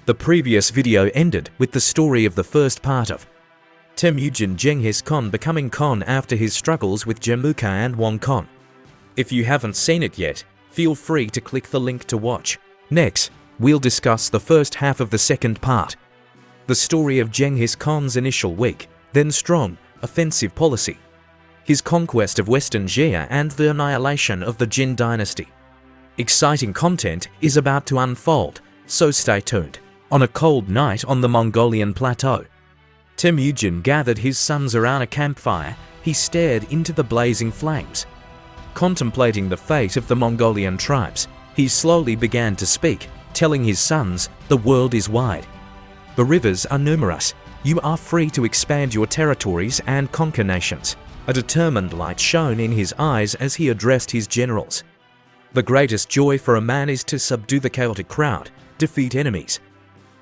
The previous video ended with the story of the first part of Temujin Genghis Khan becoming Khan after his struggles with Jemuka and Wang Khan. If you haven't seen it yet, feel free to click the link to watch. Next, we'll discuss the first half of the second part. The story of Genghis Khan's initial weak, then strong, offensive policy. His conquest of Western Asia and the annihilation of the Jin dynasty. Exciting content is about to unfold, so stay tuned. On a cold night on the Mongolian Plateau, Temujin gathered his sons around a campfire. He stared into the blazing flames. Contemplating the fate of the Mongolian tribes, he slowly began to speak, telling his sons, "The world is wide. The rivers are numerous. You are free to expand your territories and conquer nations." A determined light shone in his eyes as he addressed his generals. The greatest joy for a man is to subdue the chaotic crowd, defeat enemies,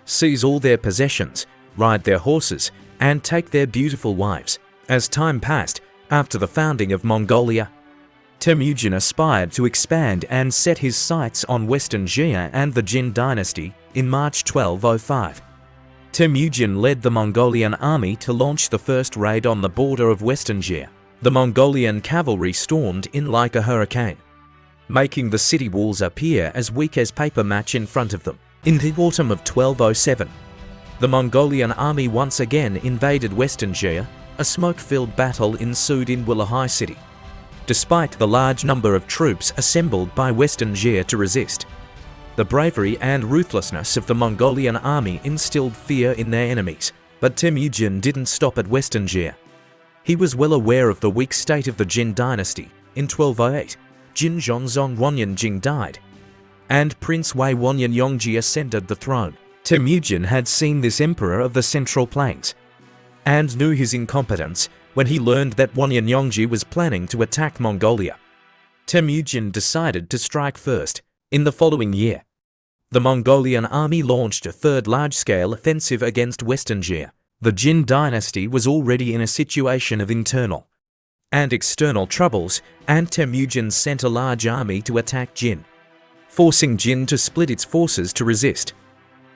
seize all their possessions, ride their horses, and take their beautiful wives. As time passed, after the founding of Mongolia, Temujin aspired to expand and set his sights on Western Asia and the Jin dynasty. In March 1205, Temujin led the Mongolian army to launch the first raid on the border of Western Asia. The Mongolian cavalry stormed in like a hurricane, making the city walls appear as weak as paper match in front of them. In the autumn of 1207, the Mongolian army once again invaded Western Asia. A smoke-filled battle ensued in Willahai city. Despite the large number of troops assembled by Western Asia to resist, the bravery and ruthlessness of the Mongolian army instilled fear in their enemies. But Temujin didn't stop at Western Asia. He was well aware of the weak state of the Jin dynasty. In 1208, Jin Zhongzong Wanyanjing died, and Prince Wei Wanyan ascended the throne. Temujin had seen this emperor of the Central Plains and knew his incompetence when he learned that Wanyan was planning to attack Mongolia. Temujin decided to strike first. In the following year, the Mongolian army launched a third large-scale offensive against Western Asia. The Jin dynasty was already in a situation of internal and external troubles, and Temujin sent a large army to attack Jin, forcing Jin to split its forces to resist.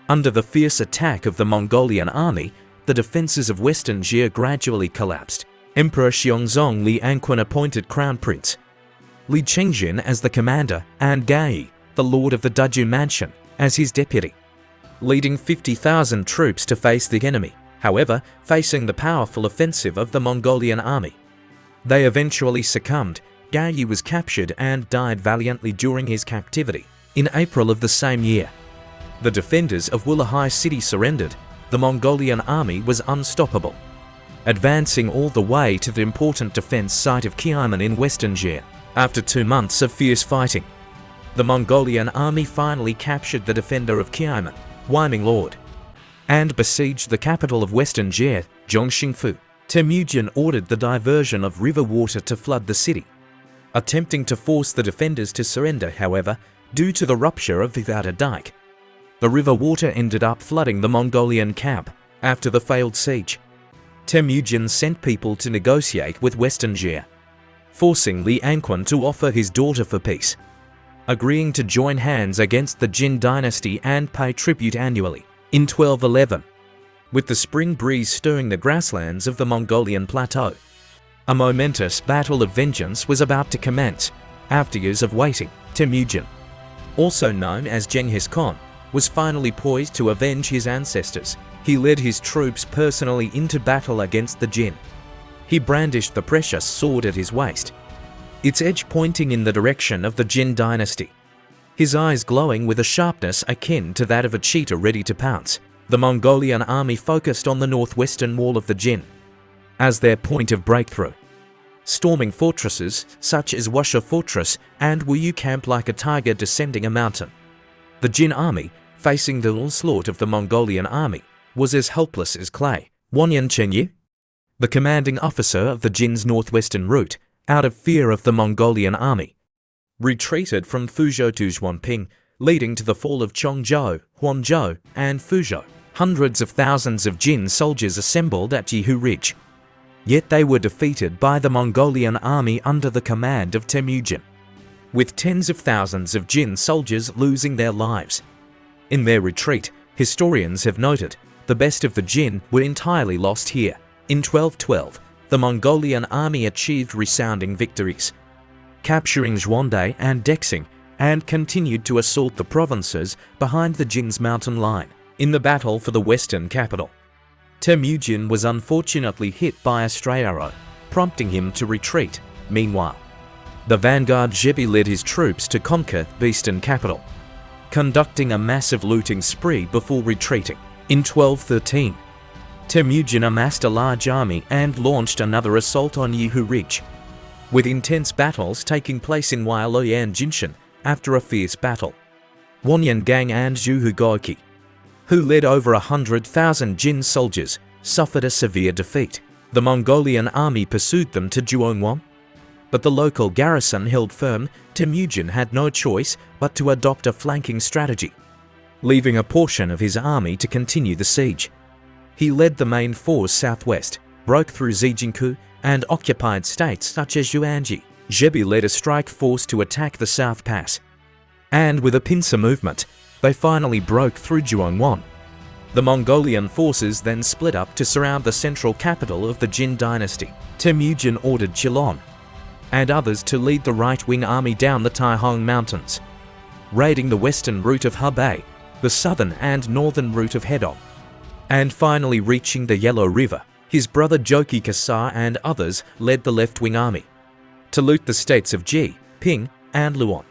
Under the fierce attack of the Mongolian army, the defenses of Western Asia gradually collapsed. Emperor Xiongzong Li Anquan appointed Crown Prince Li Chengjin as the commander and Gai, the lord of the Daju mansion, as his deputy, leading 50,000 troops to face the enemy. However, facing the powerful offensive of the Mongolian army, they eventually succumbed. Gai was captured and died valiantly during his captivity. In April of the same year, the defenders of Willahai city surrendered. The Mongolian army was unstoppable, advancing all the way to the important defense site of Qiamen in Western Asia. After 2 months of fierce fighting, the Mongolian army finally captured the defender of Qiamen, Wyoming Lord, and besieged the capital of Western Asia, Zhongxingfu. Temujin ordered the diversion of river water to flood the city, attempting to force the defenders to surrender. However, due to the rupture of the outer dike, the river water ended up flooding the Mongolian camp. After the failed siege, Temujin sent people to negotiate with Western Asia, forcing Li Anquan to offer his daughter for peace, agreeing to join hands against the Jin dynasty and pay tribute annually. In 1211, with the spring breeze stirring the grasslands of the Mongolian Plateau, a momentous battle of vengeance was about to commence. After years of waiting, Temujin, also known as Genghis Khan, was finally poised to avenge his ancestors. He led his troops personally into battle against the Jin. He brandished the precious sword at his waist, its edge pointing in the direction of the Jin dynasty, his eyes glowing with a sharpness akin to that of a cheetah ready to pounce. The Mongolian army focused on the northwestern wall of the Jin as their point of breakthrough, storming fortresses such as Washa Fortress and Wuyu Camp like a tiger descending a mountain. The Jin army, facing the onslaught of the Mongolian army, was as helpless as clay. Wanyan Chenyu, the commanding officer of the Jin's northwestern route, out of fear of the Mongolian army, retreated from Fuzhou to Zhuangping, leading to the fall of Chongzhou, Huanzhou, and Fuzhou. Hundreds of thousands of Jin soldiers assembled at Jihu Ridge, yet they were defeated by the Mongolian army under the command of Temujin, with tens of thousands of Jin soldiers losing their lives. In their retreat, Historians have noted the best of the Jin were entirely lost here. In 1212, the Mongolian army achieved resounding victories, capturing Zhuangde and Dexing, and continued to assault the provinces behind the Jin's mountain line. In the battle for the western capital, Temujin was unfortunately hit by a stray arrow, prompting him to retreat. Meanwhile, the vanguard Zhebi led his troops to conquer the eastern capital, conducting a massive looting spree before retreating. In 1213, Temujin amassed a large army and launched another assault on Yihu Ridge, with intense battles taking place in Wailuyan Jinshan. After a fierce battle, Wanyan Gang and Zhuhu Goki, who led over 100,000 Jin soldiers, suffered a severe defeat. The Mongolian army pursued them to Zhuangwan, but the local garrison held firm. Temujin had no choice but to adopt a flanking strategy, leaving a portion of his army to continue the siege. He led the main force southwest, broke through Zijinku, and occupied states such as Yuanji. Zhebi led a strike force to attack the South Pass, and with a pincer movement, they finally broke through Zhuangwan. The Mongolian forces then split up to surround the central capital of the Jin dynasty. Temujin ordered Qilong and others to lead the right-wing army down the Taihong Mountains, raiding the western route of Hebei, the southern and northern route of Hedong, and finally reaching the Yellow River. His brother Joki Kasar and others led the left-wing army to loot the states of Ji, Ping, and Luan.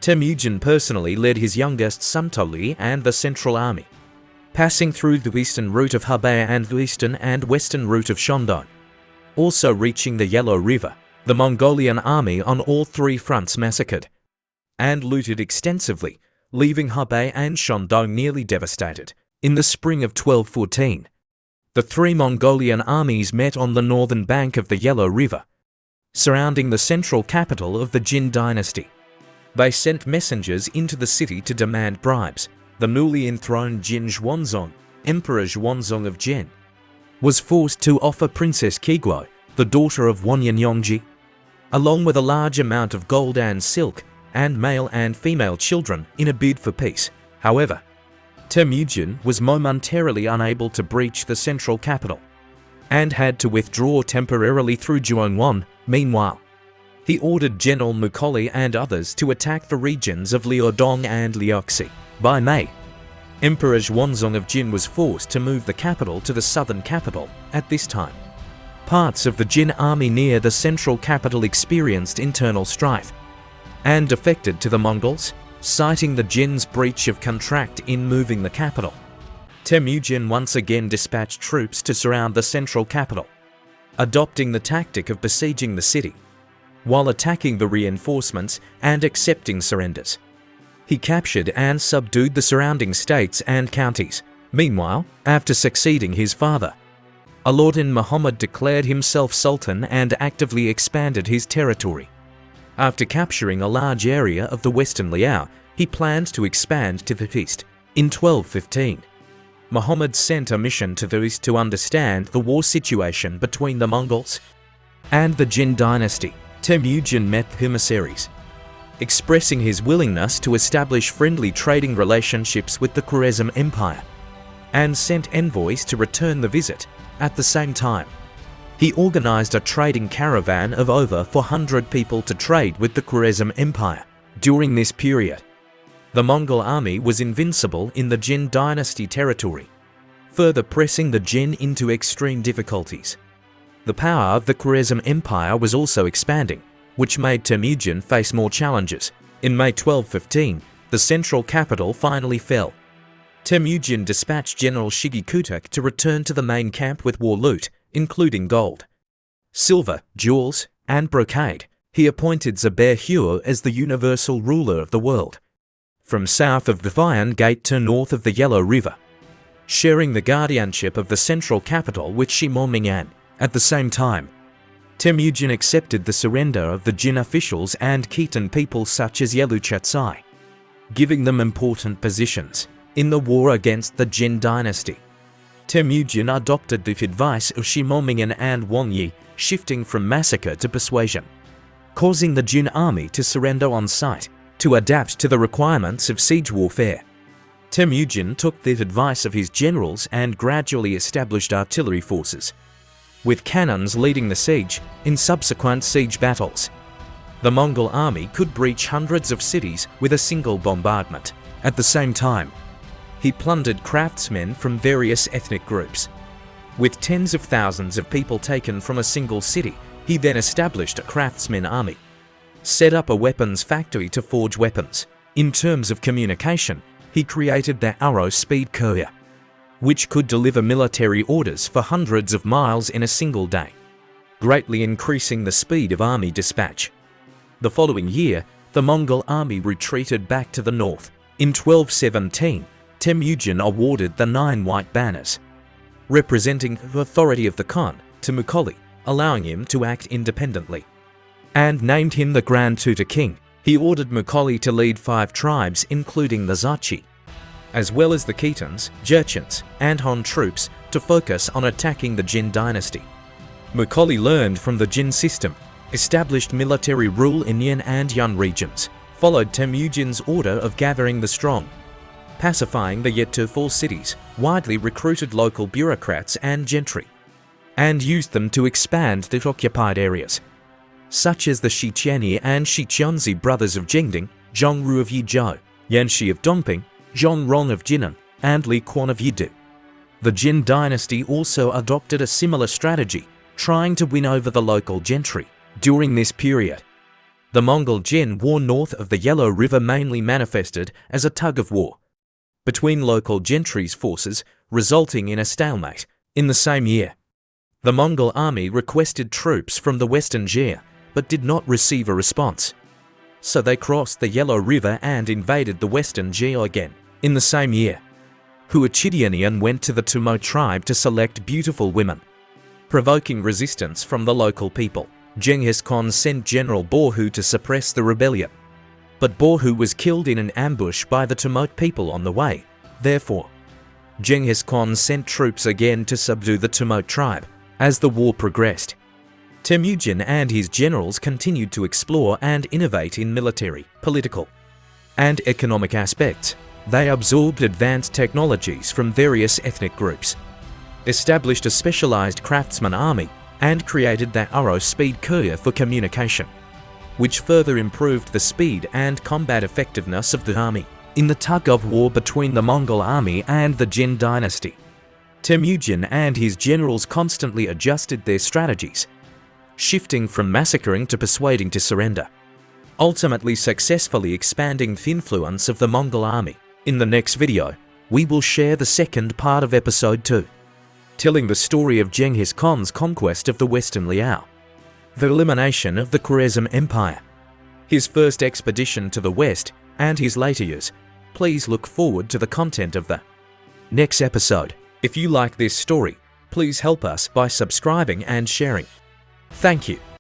Temujin personally led his youngest son Toli and the Central Army, passing through the eastern route of Hebei and the eastern and western route of Shandong, also reaching the Yellow River. The Mongolian army on all three fronts massacred and looted extensively, leaving Hebei and Shandong nearly devastated. In the spring of 1214, the three Mongolian armies met on the northern bank of the Yellow River, surrounding the central capital of the Jin dynasty. They sent messengers into the city to demand bribes. The newly enthroned Jin Xuanzong, Emperor Xuanzong of Jin, was forced to offer Princess Qiguo, the daughter of Wanyan Yongji, along with a large amount of gold and silk, and male and female children in a bid for peace. However, Temujin was momentarily unable to breach the central capital and had to withdraw temporarily through Zhuangwan. Meanwhile, he ordered General Mukoli and others to attack the regions of Liaodong and Liuxi. By May, Emperor Xuanzong of Jin was forced to move the capital to the southern capital. At this time, parts of the Jin army near the central capital experienced internal strife and defected to the Mongols, citing the Jin's breach of contract in moving the capital. Temujin once again dispatched troops to surround the central capital, adopting the tactic of besieging the city, while attacking the reinforcements and accepting surrenders. He captured and subdued the surrounding states and counties. Meanwhile, after succeeding his father, Alauddin Muhammad declared himself Sultan and actively expanded his territory. After capturing a large area of the western Liao, he planned to expand to the east. In 1215, Muhammad sent a mission to the east to understand the war situation between the Mongols and the Jin dynasty. Temujin met the emissaries, expressing his willingness to establish friendly trading relationships with the Khwarezm Empire, and sent envoys to return the visit. At the same time, he organized a trading caravan of over 400 people to trade with the Khwarezm Empire. During this period, the Mongol army was invincible in the Jin dynasty territory, further pressing the Jin into extreme difficulties. The power of the Khwarezm Empire was also expanding, which made Temujin face more challenges. In May 1215, the central capital finally fell. Temujin dispatched General Shigi Kutuk to return to the main camp with war loot, including gold, silver, jewels, and brocade. He appointed Zubair Hua as the universal ruler of the world, from south of the Vian Gate to north of the Yellow River, sharing the guardianship of the central capital with Shimomingan. At the same time, Temujin accepted the surrender of the Jin officials and Khitan people such as Yelu Chatsai, giving them important positions in the war against the Jin dynasty. Temujin adopted the advice of Shimomingan and Wang Yi, shifting from massacre to persuasion, causing the Jin army to surrender on sight to adapt to the requirements of siege warfare. Temujin took the advice of his generals and gradually established artillery forces, with cannons leading the siege in subsequent siege battles. The Mongol army could breach hundreds of cities with a single bombardment. At the same time, he plundered craftsmen from various ethnic groups. With tens of thousands of people taken from a single city, he then established a craftsman army, set up a weapons factory to forge weapons. In terms of communication, he created the arrow speed courier, which could deliver military orders for hundreds of miles in a single day, greatly increasing the speed of army dispatch. The following year, the Mongol army retreated back to the north. In 1217, Temujin awarded the 9 white banners, representing the authority of the Khan, to Mukholi, allowing him to act independently, and named him the Grand Tutor King. He ordered Mukholi to lead 5 tribes, including the Zachi, as well as the Khitans, Jurchens, and Han troops, to focus on attacking the Jin dynasty. Mukholi learned from the Jin system, established military rule in Yin and Yun regions, followed Temujin's order of gathering the strong, pacifying the yet to fall cities, widely recruited local bureaucrats and gentry, and used them to expand the occupied areas, such as the Shiqiani and Shiqianzi brothers of Jingding, Zhongru of Yizhou, Yanshi of Dongping, Zhongrong of Jinan, and Li Quan of Yidu. The Jin dynasty also adopted a similar strategy, trying to win over the local gentry. During this period, the Mongol Jin war north of the Yellow River mainly manifested as a tug-of-war between local gentry's forces, resulting in a stalemate. In the same year, the Mongol army requested troops from the Western Jia, but did not receive a response. So they crossed the Yellow River and invaded the Western Jia again. In the same year, Huachidianian went to the Tumo tribe to select beautiful women, provoking resistance from the local people. Genghis Khan sent General Borhu to suppress the rebellion, but Borhu was killed in an ambush by the Tumot people on the way. Therefore, Genghis Khan sent troops again to subdue the Tumot tribe. As the war progressed, Temujin and his generals continued to explore and innovate in military, political, and economic aspects. They absorbed advanced technologies from various ethnic groups, established a specialized craftsman army, and created the arrow speed courier for communication, which further improved the speed and combat effectiveness of the army. In the tug-of-war between the Mongol army and the Jin dynasty, Temujin and his generals constantly adjusted their strategies, shifting from massacring to persuading to surrender, ultimately successfully expanding the influence of the Mongol army. In the next video, we will share the second part of episode 2, telling the story of Genghis Khan's conquest of the Western Liao, the elimination of the Eurasian Empire, his first expedition to the West, and his later years. Please look forward to the content of the next episode. If you like this story, please help us by subscribing and sharing. Thank you.